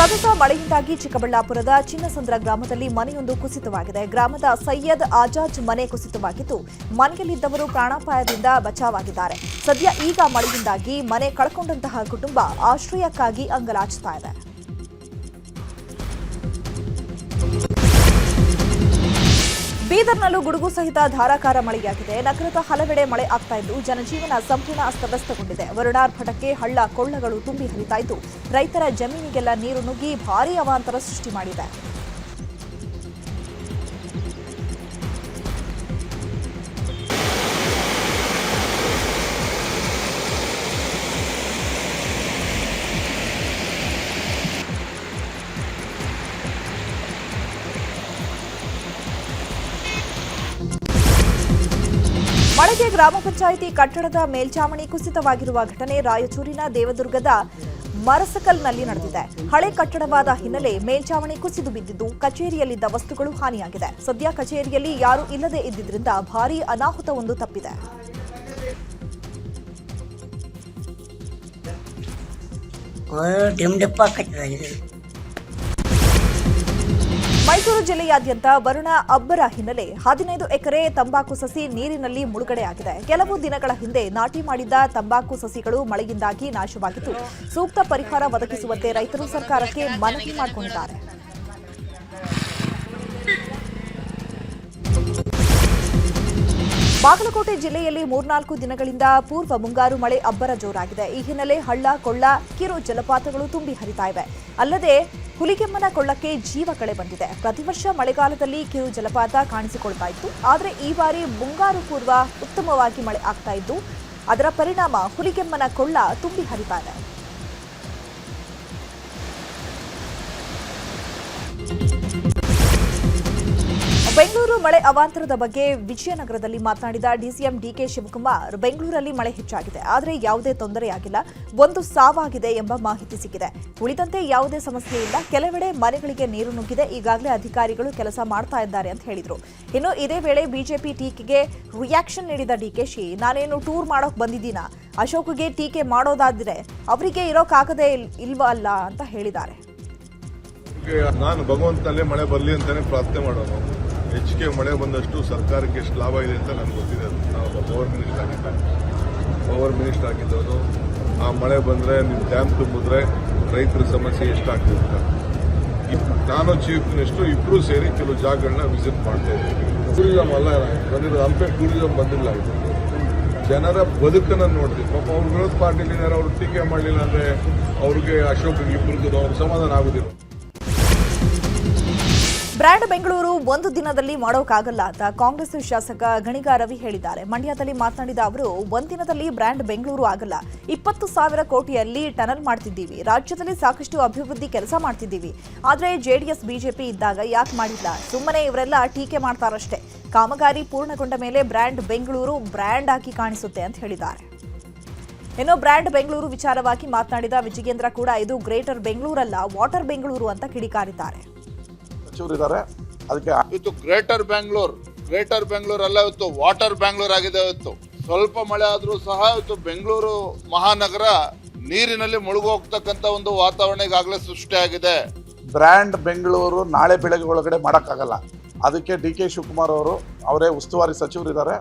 ಸತತ ಮಳೆಯಿಂದಾಗಿ ಚಿಕ್ಕಬಳ್ಳಾಪುರದ ಚಿನ್ನಸಂದ್ರ ಗ್ರಾಮದಲ್ಲಿ ಮನೆಯೊಂದು ಕುಸಿತವಾಗಿದೆ. ಗ್ರಾಮದ ಸೈಯದ್ ಆಜಾಜ್ ಮನೆ ಕುಸಿತವಾಗಿದ್ದು, ಮನೆಯಲ್ಲಿದ್ದವರು ಪ್ರಾಣಾಪಾಯದಿಂದ ಬಚಾವಾಗಿದ್ದಾರೆ. ಸದ್ಯ ಈಗ ಮಳೆಯಿಂದಾಗಿ ಮನೆ ಕಳ್ಕೊಂಡಂತಹ ಕುಟುಂಬ ಆಶ್ರಯಕ್ಕಾಗಿ ಅಂಗಲಾಚುತ್ತಾ ಇದೆ. ಬೀದರ್ನಲ್ಲೂ ಗುಡುಗು ಸಹಿತ ಧಾರಾಕಾರ ಮಳೆಯಾಗಿದೆ. ನಗರದ ಹಲವೆಡೆ ಮಳೆ ಆಗ್ತಾ ಇದ್ದು ಜನಜೀವನ ಸಂಪೂರ್ಣ ಅಸ್ತವ್ಯಸ್ತಗೊಂಡಿದೆ. ವರುಣಾರ್ಭಟಕ್ಕೆ ಹಳ್ಳ ಕೊಳ್ಳಗಳು ತುಂಬಿ ಹರಿತಾ ಇದ್ದು ರೈತರ ಜಮೀನಿಗೆಲ್ಲ ನೀರು ನುಗ್ಗಿ ಭಾರೀ ಅವಾಂತರ ಸೃಷ್ಟಿ ಮಾಡಿದೆ. ಮಳೆಗೆ ಗ್ರಾಮ ಪಂಚಾಯಿತಿ ಕಟ್ಟಡದ ಮೇಲ್ಛಾವಣಿ ಕುಸಿತವಾಗಿರುವ ಘಟನೆ ರಾಯಚೂರಿನ ದೇವದುರ್ಗದ ಮರಸಕಲ್ನಲ್ಲಿ ನಡೆದಿದೆ. ಹಳೆ ಕಟ್ಟಡವಾದ ಹಿನ್ನೆಲೆ ಮೇಲ್ಛಾವಣಿ ಕುಸಿದು ಬಿದ್ದಿದ್ದು ಕಚೇರಿಯಲ್ಲಿದ್ದ ವಸ್ತುಗಳು ಹಾನಿಯಾಗಿದೆ. ಸದ್ಯ ಕಚೇರಿಯಲ್ಲಿ ಯಾರೂ ಇಲ್ಲದೆ ಇದ್ದಿದ್ದರಿಂದ ಭಾರೀ ಅನಾಹುತವೊಂದು ತಪ್ಪಿದೆ. ಮೈಸೂರು ಜಿಲ್ಲೆಯಾದ್ಯಂತ ವರುಣ ಅಬ್ಬರ ಹಿನ್ನೆಲೆ 15 ಎಕರೆ ತಂಬಾಕು ಸಸಿ ನೀರಿನಲ್ಲಿ ಮುಳುಗಡೆಯಾಗಿದೆ. ಕೆಲವು ದಿನಗಳ ಹಿಂದೆ ನಾಟಿ ಮಾಡಿದ್ದ ತಂಬಾಕು ಸಸಿಗಳು ಮಳೆಯಿಂದಾಗಿ ನಾಶವಾಗಿದ್ದು ಸೂಕ್ತ ಪರಿಹಾರ ಒದಗಿಸುವಂತೆ ರೈತರು ಸರ್ಕಾರಕ್ಕೆ ಮನವಿ ಮಾಡಿಕೊಂಡಿದ್ದಾರೆ. ಬಾಗಲಕೋಟೆ ಜಿಲ್ಲೆಯಲ್ಲಿ 3-4 ದಿನಗಳಿಂದ ಪೂರ್ವ ಮುಂಗಾರು ಮಳೆ ಅಬ್ಬರ ಜೋರಾಗಿದೆ. ಈ ಹಿನ್ನೆಲೆ ಹಳ್ಳ ಕೊಳ್ಳ ಕಿರು ಜಲಪಾತಗಳು ತುಂಬಿ ಹರಿತಾ ಇವೆ. ಅಲ್ಲದೆ ಹುಲಿಗೆಮ್ಮನ ಕೊಳ್ಳಕ್ಕೆ ಜೀವ ಕಳೆ ಬಂದಿದೆ. ಪ್ರತಿ ವರ್ಷ ಮಳೆಗಾಲದಲ್ಲಿ ಕಿರು ಜಲಪಾತ ಕಾಣಿಸಿಕೊಳ್ತಾ ಇತ್ತು. ಆದರೆ ಈ ಬಾರಿ ಮುಂಗಾರು ಪೂರ್ವ ಉತ್ತಮವಾಗಿ ಮಳೆ ಆಗ್ತಾ ಇದ್ದು ಅದರ ಪರಿಣಾಮ ಹುಲಿಗೆಮ್ಮನ ಕೊಳ್ಳ ತುಂಬಿ ಹರಿತಾ ಇದೆ. ಬೆಂಗಳೂರು ಮಳೆ ಅವಾಂತರದ ಬಗ್ಗೆ ವಿಜಯನಗರದಲ್ಲಿ ಮಾತನಾಡಿದ ಡಿಸಿಎಂ ಡಿಕೆ ಶಿವಕುಮಾರ್, ಬೆಂಗಳೂರಲ್ಲಿ ಮಳೆ ಹೆಚ್ಚಾಗಿದೆ, ಆದರೆ ಯಾವುದೇ ತೊಂದರೆಯಾಗಿಲ್ಲ. ಒಂದು ಸಾವಾಗಿದೆ ಎಂಬ ಮಾಹಿತಿ ಸಿಕ್ಕಿದೆ. ಉಳಿದಂತೆ ಯಾವುದೇ ಸಮಸ್ಯೆ ಇಲ್ಲ. ಕೆಲವೆಡೆ ಮನೆಗಳಿಗೆ ನೀರು ನುಗ್ಗಿದೆ. ಈಗಾಗಲೇ ಅಧಿಕಾರಿಗಳು ಕೆಲಸ ಮಾಡ್ತಾ ಇದ್ದಾರೆ ಅಂತ ಹೇಳಿದರು. ಇನ್ನು ಇದೇ ವೇಳೆ ಬಿಜೆಪಿ ಟೀಕೆಗೆ ರಿಯಾಕ್ಷನ್ ನೀಡಿದ ಡಿಕೆಶಿ, ನಾನೇನು ಟೂರ್ ಮಾಡೋಕ್ ಬಂದಿದ್ದೀನ, ಅಶೋಕ್ಗೆ ಟೀಕೆ ಮಾಡೋದಾದ್ರೆ ಅವರಿಗೆ ಇರೋಕ್ಕಾಗದೇ ಇಲ್ವಾ ಅಲ್ಲ ಅಂತ ಹೇಳಿದ್ದಾರೆ. ನಾನು ಭಗವಂತನಲ್ಲೇ ಮಳೆ ಬರಲಿ ಅಂತಾನೆ ಪ್ರಾರ್ಥನೆ ಮಾಡೋದು. ಹೆಚ್ಚಿಗೆ ಮಳೆ ಬಂದಷ್ಟು ಸರ್ಕಾರಕ್ಕೆ ಎಷ್ಟು ಲಾಭ ಇದೆ ಅಂತ ನನಗೆ ಗೊತ್ತಿದೆ. ನಾವು ಪವರ್ ಮಿನಿಸ್ಟರ್ ಆಗಿದ್ದವನು. ಆ ಮಳೆ ಬಂದರೆ ನಿಮ್ಮ ಡ್ಯಾಮ್ ತುಂಬಿದ್ರೆ ರೈತರ ಸಮಸ್ಯೆ ಎಷ್ಟಾಗ್ತಿರುತ್ತೆ. ನಾನು ಚೀಫ್ ಮಿನಿಸ್ಟರ್ ಇಬ್ಬರೂ ಸೇರಿ ಕೆಲವು ಜಾಗಗಳನ್ನ ವಿಸಿಟ್ ಮಾಡ್ತಾ ಇದ್ದೀವಿ. ಟೂರಿಸಂ ಅಲ್ಲ ಬಂದಿರೋದು, ಹಂಪೆ ಟೂರಿಸಂ ಬಂದಿಲ್ಲ. ಇದು ಜನರ ಬದುಕನ್ನು ನೋಡ್ತೀವಿ. ಪಾಪ ಅವ್ರ ವಿರೋಧ ಪಾರ್ಟಿಲಿ ಅವ್ರು ಟೀಕೆ ಮಾಡಲಿಲ್ಲ ಅಂದರೆ ಅವ್ರಿಗೆ ಅಶೋಕ್ಗೆ ಇಬ್ಬರಿಗೂ ಅವ್ರ ಸಮಾಧಾನ ಆಗುದಿಲ್ಲ. ಬ್ರ್ಯಾಂಡ್ ಬೆಂಗಳೂರು ಒಂದು ದಿನದಲ್ಲಿ ಮಾಡೋಕ್ಕಾಗಲ್ಲ ಅಂತ ಕಾಂಗ್ರೆಸ್ ಶಾಸಕ ಗಣಿಗ ರವಿ ಹೇಳಿದ್ದಾರೆ. ಮಂಡ್ಯದಲ್ಲಿ ಮಾತನಾಡಿದ ಅವರು, ಒಂದಿನದಲ್ಲಿ ಬ್ರ್ಯಾಂಡ್ ಬೆಂಗಳೂರು ಆಗಲ್ಲ. 20,000 ಕೋಟಿಯಲ್ಲಿ ಟನಲ್ ಮಾಡ್ತಿದ್ದೀವಿ. ರಾಜ್ಯದಲ್ಲಿ ಸಾಕಷ್ಟು ಅಭಿವೃದ್ಧಿ ಕೆಲಸ ಮಾಡ್ತಿದ್ದೀವಿ. ಆದರೆ ಜೆಡಿಎಸ್ ಬಿಜೆಪಿ ಇದ್ದಾಗ ಯಾಕೆ ಮಾಡಿಲ್ಲ? ಸುಮ್ಮನೆ ಇವರೆಲ್ಲ ಟೀಕೆ ಮಾಡ್ತಾರಷ್ಟೇ. ಕಾಮಗಾರಿ ಪೂರ್ಣಗೊಂಡ ಮೇಲೆ ಬ್ರ್ಯಾಂಡ್ ಬೆಂಗಳೂರು ಬ್ರ್ಯಾಂಡ್ ಆಗಿ ಕಾಣಿಸುತ್ತೆ ಅಂತ ಹೇಳಿದ್ದಾರೆ. ಇನ್ನು ಬ್ರ್ಯಾಂಡ್ ಬೆಂಗಳೂರು ವಿಚಾರವಾಗಿ ಮಾತನಾಡಿದ ವಿಜಯೇಂದ್ರ ಕೂಡ, ಇದು ಗ್ರೇಟರ್ ಬೆಂಗಳೂರಲ್ಲ, ವಾಟರ್ ಬೆಂಗಳೂರು ಅಂತ ಕಿಡಿಕಾರಿದ್ದಾರೆ. ಅದಕ್ಕೆ ಇವತ್ತು ಗ್ರೇಟರ್ ಬೆಂಗಳೂರು ಅಲ್ಲ, ಇವತ್ತು ವಾಟರ್ ಬೆಂಗಳೂರು ಆಗಿದೆ. ಇವತ್ತು ಸ್ವಲ್ಪ ಮಳೆ ಆದ್ರೂ ಸಹ ಇವತ್ತು ಬೆಂಗಳೂರು ಮಹಾನಗರ ನೀರಿನಲ್ಲಿ ಮುಳುಗೋಗ್ತಕ್ಕಂತ ಒಂದು ವಾತಾವರಣ ಈಗಾಗಲೇ ಸೃಷ್ಟಿಯಾಗಿದೆ. ಬ್ರ್ಯಾಂಡ್ ಬೆಂಗಳೂರು ನಾಳೆ ಬೆಳಗ್ಗೆ ಒಳಗಡೆ ಮಾಡೋಕ್ಕಾಗಲ್ಲ. ಅದಕ್ಕೆ ಡಿ ಕೆ ಶಿವಕುಮಾರ್ ಅವರೇ ಉಸ್ತುವಾರಿ ಸಚಿವರಿದ್ದಾರೆ.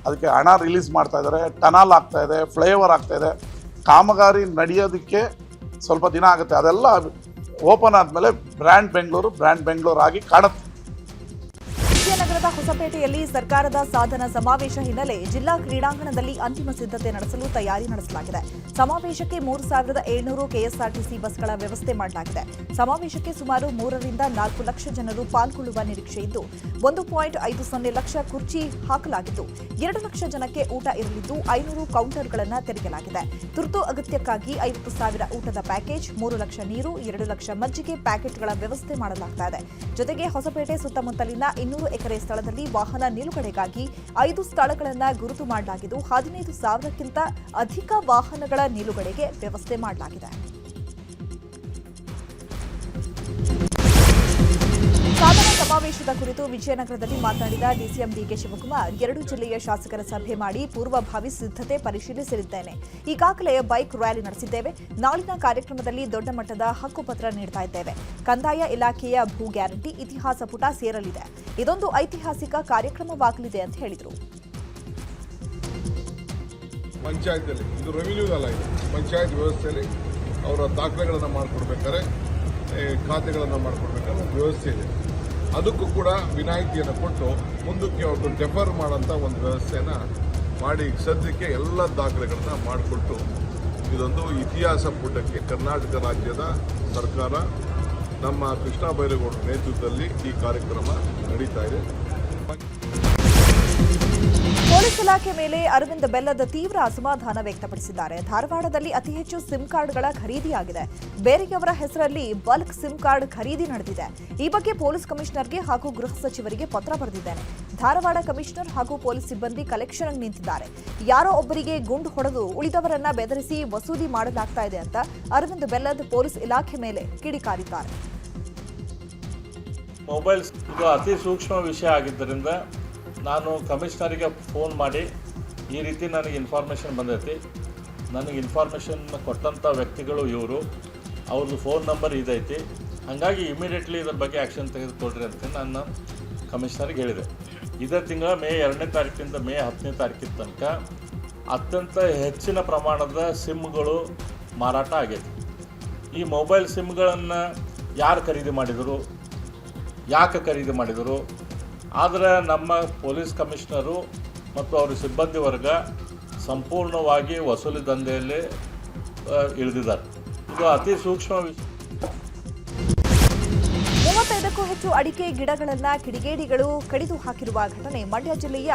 ಅದಕ್ಕೆ ಹಣ ರಿಲೀಸ್ ಮಾಡ್ತಾ ಇದ್ದಾರೆ. ಟನಲ್ ಆಗ್ತಾ ಇದೆ, ಫ್ಲೈಓವರ್ ಆಗ್ತಾ ಇದೆ. ಕಾಮಗಾರಿ ನಡೆಯೋದಕ್ಕೆ ಸ್ವಲ್ಪ ದಿನ ಆಗುತ್ತೆ. ಅದೆಲ್ಲ ಓಪನ್ ಆದ್ಮೇಲೆ ಬ್ರ್ಯಾಂಡ್ ಬೆಂಗಳೂರು ಆಗಿ ಕಾಣುತ್ತೆ. ವಿಜಯನಗರದ ಹೊಸಪೇಟೆಯಲ್ಲಿ ಸರ್ಕಾರದ ಸಾಧನ ಸಮಾವೇಶ ಹಿನ್ನೆಲೆ ಜಿಲ್ಲಾ ಕ್ರೀಡಾಂಗಣದಲ್ಲಿ ಅಂತಿಮ ಸಿದ್ಧತೆ ನಡೆಸಲು ತಯಾರಿ ನಡೆಸಲಾಗಿದೆ. ಸಮಾವೇಶಕ್ಕೆ 3,700 ಕೆಎಸ್ಆರ್ಟಿಸಿ ಬಸ್ಗಳ ವ್ಯವಸ್ಥೆ ಮಾಡಲಾಗಿದೆ. ಸಮಾವೇಶಕ್ಕೆ ಸುಮಾರು 3ರಿಂದ 4 ಲಕ್ಷ ಜನರು ಪಾಲ್ಗೊಳ್ಳುವ ನಿರೀಕ್ಷೆ ಇದ್ದು 1.50 ಲಕ್ಷ ಕುರ್ಚಿ ಹಾಕಲಾಗಿದ್ದು 2 ಲಕ್ಷ ಜನಕ್ಕೆ ಊಟ ಇರಲಿದ್ದು 500 ಕೌಂಟರ್ಗಳನ್ನು ತೆರೆಯಲಾಗಿದೆ. ತುರ್ತು ಅಗತ್ಯಕ್ಕಾಗಿ 50,000 ಊಟದ ಪ್ಯಾಕೇಜ್, 3 ಲಕ್ಷ ನೀರು, 2 ಲಕ್ಷ ಮಜ್ಜಿಗೆ ಪ್ಯಾಕೆಟ್ಗಳ ವ್ಯವಸ್ಥೆ ಮಾಡಲಾಗ್ತಾ ಇದೆ. ಜೊತೆಗೆ ಹೊಸಪೇಟೆ ಸುತ್ತಮುತ್ತಲಿನ 200 ಎಕರೆ ಸ್ಥಳದಲ್ಲಿ ವಾಹನ ನಿಲುಗಡೆಗಾಗಿ 5 ಸ್ಥಳಗಳನ್ನು ಗುರುತು ಮಾಡಲಾಗಿದ್ದು 15,000ಕ್ಕಿಂತ ಅಧಿಕ ವಾಹನಗಳ ನಿಲುಗಡೆಗೆ ವ್ಯವಸ್ಥೆ ಮಾಡಲಾಗಿದೆ. ಸಾಧನ ಸಮಾವೇಶದ ಸಮಾವೇಶದ ಕುರಿತು ವಿಜಯನಗರದಲ್ಲಿ ಮಾತನಾಡಿದ ಡಿಸಿಎಂ ಡಿಕೆ ಶಿವಕುಮಾರ್, 2 ಜಿಲ್ಲೆಯ ಶಾಸಕರ ಸಭೆ ಮಾಡಿ ಪೂರ್ವಭಾವಿ ಸಿದ್ಧತೆ ಪರಿಶೀಲಿಸಲಿದ್ದೇನೆ. ಈಗಾಗಲೇ ಬೈಕ್ ರ್ಯಾಲಿ ನಡೆಸಿದ್ದೇವೆ. ನಾಳಿನ ಕಾರ್ಯಕ್ರಮದಲ್ಲಿ ದೊಡ್ಡ ಮಟ್ಟದ ಹಕ್ಕುಪತ್ರ ನೀಡ್ತಾ ಇದ್ದೇವೆ. ಕಂದಾಯ ಇಲಾಖೆಯ ಭೂ ಗ್ಯಾರಂಟಿ ಇತಿಹಾಸ ಪುಟ ಸೇರಲಿದೆ. ಇದೊಂದು ಐತಿಹಾಸಿಕ ಕಾರ್ಯಕ್ರಮವಾಗಲಿದೆ ಅಂತ ಹೇಳಿದರು. ಪಂಚಾಯತಲ್ಲಿ ಇದು ರೆವಿನ್ಯೂ ಅಲ್ಲ, ಇದು ಪಂಚಾಯತ್ ವ್ಯವಸ್ಥೆಯಲ್ಲಿ ಅವರ ದಾಖಲೆಗಳನ್ನು ಮಾಡಿಕೊಡ್ಬೇಕಾದ್ರೆ, ಖಾತೆಗಳನ್ನು ಮಾಡಿಕೊಡ್ಬೇಕಾದ್ರೆ ಒಂದು ವ್ಯವಸ್ಥೆ ಇದೆ. ಅದಕ್ಕೂ ಕೂಡ ವಿನಾಯಿತಿಯನ್ನು ಕೊಟ್ಟು ಮುಂದಕ್ಕೆ ಅವರು ಡೆಫರ್ ಮಾಡೋಂಥ ಒಂದು ವ್ಯವಸ್ಥೆನ ಮಾಡಿ ಸದ್ಯಕ್ಕೆ ಎಲ್ಲ ದಾಖಲೆಗಳನ್ನು ಮಾಡಿಕೊಟ್ಟು ಇದೊಂದು ಇತಿಹಾಸ ಪುಟಕ್ಕೆ ಕರ್ನಾಟಕ ರಾಜ್ಯದ ಸರ್ಕಾರ ನಮ್ಮ ಕೃಷ್ಣ ಬೈರೇಗೌಡರ ನೇತೃತ್ವದಲ್ಲಿ ಈ ಕಾರ್ಯಕ್ರಮ ನಡೀತಾ ಇದೆ. ಪೊಲೀಸ್ ಇಲಾಖೆ ಮೇಲೆ ಅರವಿಂದ್ ಬೆಲ್ಲದ ತೀವ್ರ ಅಸಮಾಧಾನ ವ್ಯಕ್ತಪಡಿಸಿದ್ದಾರೆ. ಧಾರವಾಡದಲ್ಲಿ ಅತಿ ಹೆಚ್ಚು ಸಿಮ್ ಕಾರ್ಡ್ಗಳ ಖರೀದಿಯಾಗಿದೆ. ಬೇರೆಯವರ ಹೆಸರಲ್ಲಿ ಬಲ್ಕ್ ಸಿಮ್ ಕಾರ್ಡ್ ಖರೀದಿ ನಡೆದಿದೆ. ಈ ಬಗ್ಗೆ ಪೊಲೀಸ್ ಕಮಿಷನರ್ಗೆ ಹಾಗೂ ಗೃಹ ಸಚಿವರಿಗೆ ಪತ್ರ ಬರೆದಿದ್ದೇನೆ. ಧಾರವಾಡ ಕಮಿಷನರ್ ಹಾಗೂ ಪೊಲೀಸ್ ಸಿಬ್ಬಂದಿ ಕಲೆಕ್ಷನ್ಗೆ ನಿಂತಿದ್ದಾರೆ. ಯಾರೋ ಒಬ್ಬರಿಗೆ ಗುಂಡು ಹೊಡೆದು ಉಳಿದವರನ್ನ ಬೆದರಿಸಿ ವಸೂಲಿ ಮಾಡಲಾಗ್ತಾ ಇದೆ ಅಂತ ಅರವಿಂದ್ ಬೆಲ್ಲದ್ ಪೊಲೀಸ್ ಇಲಾಖೆ ಮೇಲೆ ಕಿಡಿಕಾರಿದ್ದಾರೆ. ಮೊಬೈಲ್ಸ್ ಇದು ಅತಿ ಸೂಕ್ಷ್ಮ ವಿಷಯ ಆಗಿದ್ದರಿಂದ ನಾನು ಕಮಿಷನರಿಗೆ ಫೋನ್ ಮಾಡಿ ಈ ರೀತಿ ನನಗೆ ಇನ್ಫಾರ್ಮೇಷನ್ ಬಂದೈತಿ, ನನಗೆ ಇನ್ಫಾರ್ಮೇಷನ್ ಕೊಟ್ಟಂಥ ವ್ಯಕ್ತಿಗಳು ಇವರು, ಅವ್ರದ್ದು ಫೋನ್ ನಂಬರ್ ಇದೈತಿ, ಹಾಗಾಗಿ ಇಮಿಡಿಯೇಟ್ಲಿ ಇದರ ಬಗ್ಗೆ ಆ್ಯಕ್ಷನ್ ತೆಗೆದುಕೊಳ್ರಿ ಅಂತ ನಾನು ಕಮಿಷನರ್ಗೆ ಹೇಳಿದೆ. ಇದೇ ತಿಂಗಳ ಮೇ 2ನೇ ತಾರೀಕಿನಿಂದ ಮೇ 10ನೇ ತಾರೀಕಿನ ತನಕ ಅತ್ಯಂತ ಹೆಚ್ಚಿನ ಪ್ರಮಾಣದ ಸಿಮ್ಗಳು ಮಾರಾಟ ಆಗೈತಿ. ಈ ಮೊಬೈಲ್ ಸಿಮ್ಗಳನ್ನು ಯಾರು ಖರೀದಿ ಮಾಡಿದರು, ಯಾಕೆ ಖರೀದಿ ಮಾಡಿದರು, ಆದರೆ ನಮ್ಮ ಪೊಲೀಸ್ ಕಮಿಷನರು ಮತ್ತು ಅವರ ಸಿಬ್ಬಂದಿ ವರ್ಗ ಸಂಪೂರ್ಣವಾಗಿ ವಸೂಲಿ ದಂಧೆಯಲ್ಲಿ ಇಳಿದಿದ್ದಾರೆ. ಇದು ಅತಿ ಸೂಕ್ಷ್ಮ ವಿಷಯ. 35ಕ್ಕೂ ಹೆಚ್ಚು ಅಡಿಕೆ ಗಿಡಗಳನ್ನು ಕಿಡಿಗೇಡಿಗಳು ಕಡಿದು ಹಾಕಿರುವ ಘಟನೆ ಮಂಡ್ಯ ಜಿಲ್ಲೆಯ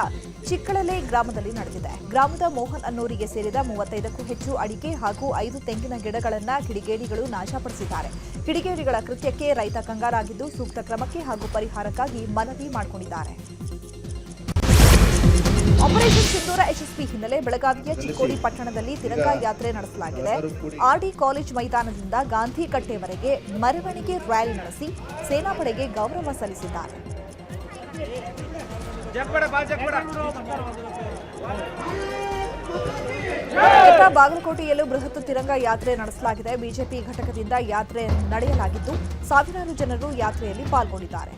ಚಿಕ್ಕಳಲೆ ಗ್ರಾಮದಲ್ಲಿ ನಡೆದಿದೆ. ಗ್ರಾಮದ ಮೋಹನ್ ಅನ್ನೂರಿಗೆ ಸೇರಿದ 35ಕ್ಕೂ ಹೆಚ್ಚು ಅಡಿಕೆ ಹಾಗೂ 5 ತೆಂಗಿನ ಗಿಡಗಳನ್ನು ಕಿಡಿಗೇಡಿಗಳು ನಾಶಪಡಿಸಿದ್ದಾರೆ. ಕಿಡಿಗೇಡಿಗಳ ಕೃತ್ಯಕ್ಕೆ ರೈತ ಕಂಗಾಲಾಗಿದ್ದು ಸೂಕ್ತ ಕ್ರಮಕ್ಕೆ ಹಾಗೂ ಪರಿಹಾರಕ್ಕಾಗಿ ಮನವಿ ಮಾಡಿಕೊಂಡಿದ್ದಾರೆ. ಆಪರೇಷನ್ ಸಿಂಧೂರ ಯಶಸ್ವಿ ಹಿನ್ನೆಲೆ ಬೆಳಗಾವಿಯ ಚಿಕ್ಕೋಡಿ ಪಟ್ಟಣದಲ್ಲಿ ತಿರಂಗ ಯಾತ್ರೆ ನಡೆಸಲಾಗಿದೆ. ಆರ್ಡಿ ಕಾಲೇಜ್ ಮೈದಾನದಿಂದ ಗಾಂಧಿ ಕಟ್ಟೆವರೆಗೆ ಮೆರವಣಿಗೆ ರ್ಯಾಲಿ ನಡೆಸಿ ಸೇನಾಪಡೆಗೆ ಗೌರವ ಸಲ್ಲಿಸಿದ್ದಾರೆ. ಬಾಗಲಕೋಟೆಯಲ್ಲೂ ಬೃಹತ್ ತಿರಂಗ ಯಾತ್ರೆ ನಡೆಸಲಾಗಿದೆ. ಬಿಜೆಪಿ ಘಟಕದಿಂದ ಯಾತ್ರೆ ನಡೆಯಲಾಗಿದ್ದು ಸಾವಿರಾರು ಜನರು ಯಾತ್ರೆಯಲ್ಲಿ ಪಾಲ್ಗೊಂಡಿದ್ದಾರೆ.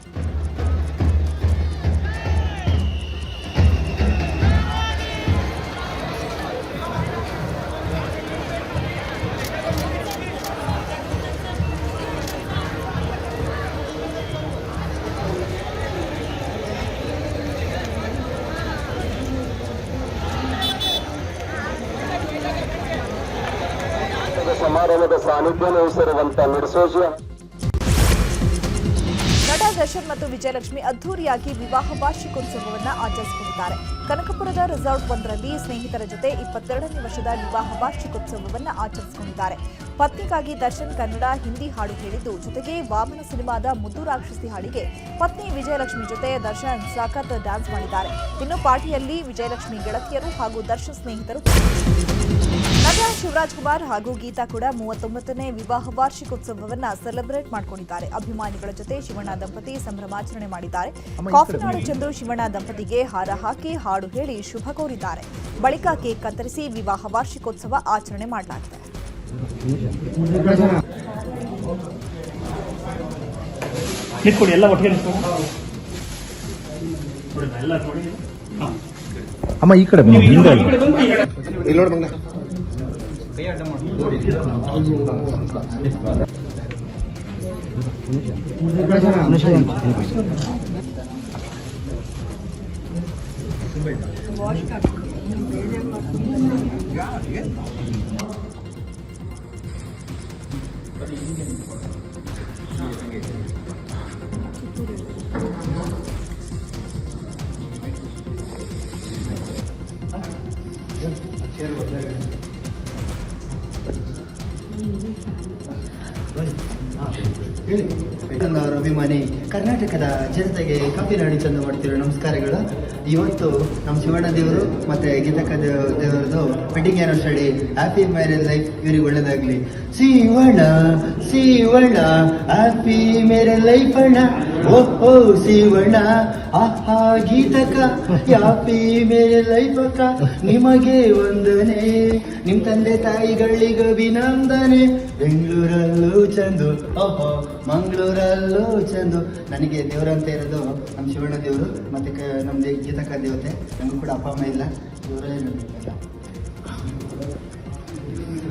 ಸಮಾರಂಭದ ಸಾನ್ನಿಧ್ಯ ವಹಿಸಿರುವಂತ ಮಿಡ್ಸೋಜಿ ನಟ ದರ್ಶನ್ ಮತ್ತು ವಿಜಯಲಕ್ಷ್ಮಿ ಅದ್ದೂರಿಯಾಗಿ ವಿವಾಹ ವಾರ್ಷಿಕೋತ್ಸವವನ್ನು ಆಚರಿಸಿಕೊಂಡಿದ್ದಾರೆ. ಕನಕಪುರದ ರೆಸಾರ್ಟ್ ಒಂದರಲ್ಲಿ ಸ್ನೇಹಿತರ ಜೊತೆ 22ನೇ ವರ್ಷದ ವಿವಾಹ ವಾರ್ಷಿಕೋತ್ಸವವನ್ನು ಆಚರಿಸಿಕೊಂಡಿದ್ದಾರೆ. ಪತ್ನಿಗಾಗಿ ದರ್ಶನ್ ಕನ್ನಡ, ಹಿಂದಿ ಹಾಡು ಹೇಳಿದ್ದು, ಜೊತೆಗೆ ವಾಮನ ಸಿನಿಮಾದ ಮುದ್ದು ರಾಕ್ಷಸಿ ಹಾಡಿಗೆ ಪತ್ನಿ ವಿಜಯಲಕ್ಷ್ಮಿ ಜೊತೆ ದರ್ಶನ್ ಸಖತ್ ಡ್ಯಾನ್ಸ್ ಮಾಡಿದ್ದಾರೆ. ಇನ್ನು ಪಾರ್ಟಿಯಲ್ಲಿ ವಿಜಯಲಕ್ಷ್ಮಿ ಗೆಳತಿಯರು ಹಾಗೂ ದರ್ಶನ್ ಸ್ನೇಹಿತರು. ನಟ ಶಿವರಾಜ್ ಕುಮಾರ್ ಹಾಗೂ ಗೀತಾ ಕೂಡ 39ನೇ ವಿವಾಹ ವಾರ್ಷಿಕೋತ್ಸವವನ್ನು ಸೆಲೆಬ್ರೇಟ್ ಮಾಡಿಕೊಂಡಿದ್ದಾರೆ. ಅಭಿಮಾನಿಗಳ ಜೊತೆ ಶಿವಣ್ಣ ದಂಪತಿ ಸಂಭ್ರಮಾಚರಣೆ ಮಾಡಿದ್ದಾರೆ. ಕಾಫಿನಾಡು ಚಂದ್ರು ಶಿವಣ್ಣ ದಂಪತಿಗೆ ಹಾರ ಹಾಕಿ ಹಾಡು ಹೇಳಿ ಶುಭ ಕೋರಿದ್ದಾರೆ. ಬಳಿಕ ಕೇಕ್ ಕತ್ತರಿಸಿ ವಿವಾಹ ವಾರ್ಷಿಕೋತ್ಸವ ಆಚರಣೆ ಮಾಡಲಾಗಿದೆ. ಅಮ್ಮ ಈ ಕಡೆ ಹೇಳಿ ಅವರ ಅಭಿಮಾನಿ ಕರ್ನಾಟಕದ ಜನತೆಗೆ ಕಾಪಿನಾಡಿ ಚಂದ ಮಾಡ್ತಿರೋ ನಮಸ್ಕಾರಗಳು. ಇವತ್ತು ನಮ್ಮ ಶಿವಣ್ಣ ದೇವರು ಮತ್ತೆ ಗೀತಕ್ಕ ದೇವರದು wedding anniversary. Happy marriage life, ಇವ್ರಿಗೆ ಒಳ್ಳೇದಾಗ್ಲಿ. Shivanna Shivanna happy marriage life ಅಣ್ಣ. ಓಹೋ ಶಿವಣ್ಣ ಆಹಾ ಗೀತಕ್ಕ ಹ್ಯಾಪಿ ಮ್ಯಾರೇಜ್ ಲೈಫ್ ಅಕ್ಕ. ನಿಮಗೆ ವಂದನೆ, ನಿಮ್ ತಂದೆ ತಾಯಿಗಳಿಗೆ ಅಭಿನಂದನೆ. ಬೆಂಗಳೂರಲ್ಲೂ ಚಂದು, ಓಹೋ ಮಂಗಳೂರಲ್ಲೂ ಚಂದು. ನನಗೆ ದೇವರಂತ ಇರೋದು ನಮ್ಮ ಶಿವಣ್ಣ ದೇವರು ಮತ್ತೆ ನಮ್ದು ಗೀತಕ್ಕ ದೇವತೆ. ನನಗೂ ಕೂಡ ಅಪ್ಪ ಅಮ್ಮ ಇಲ್ಲ, ಇವರೇ ನನಗೆ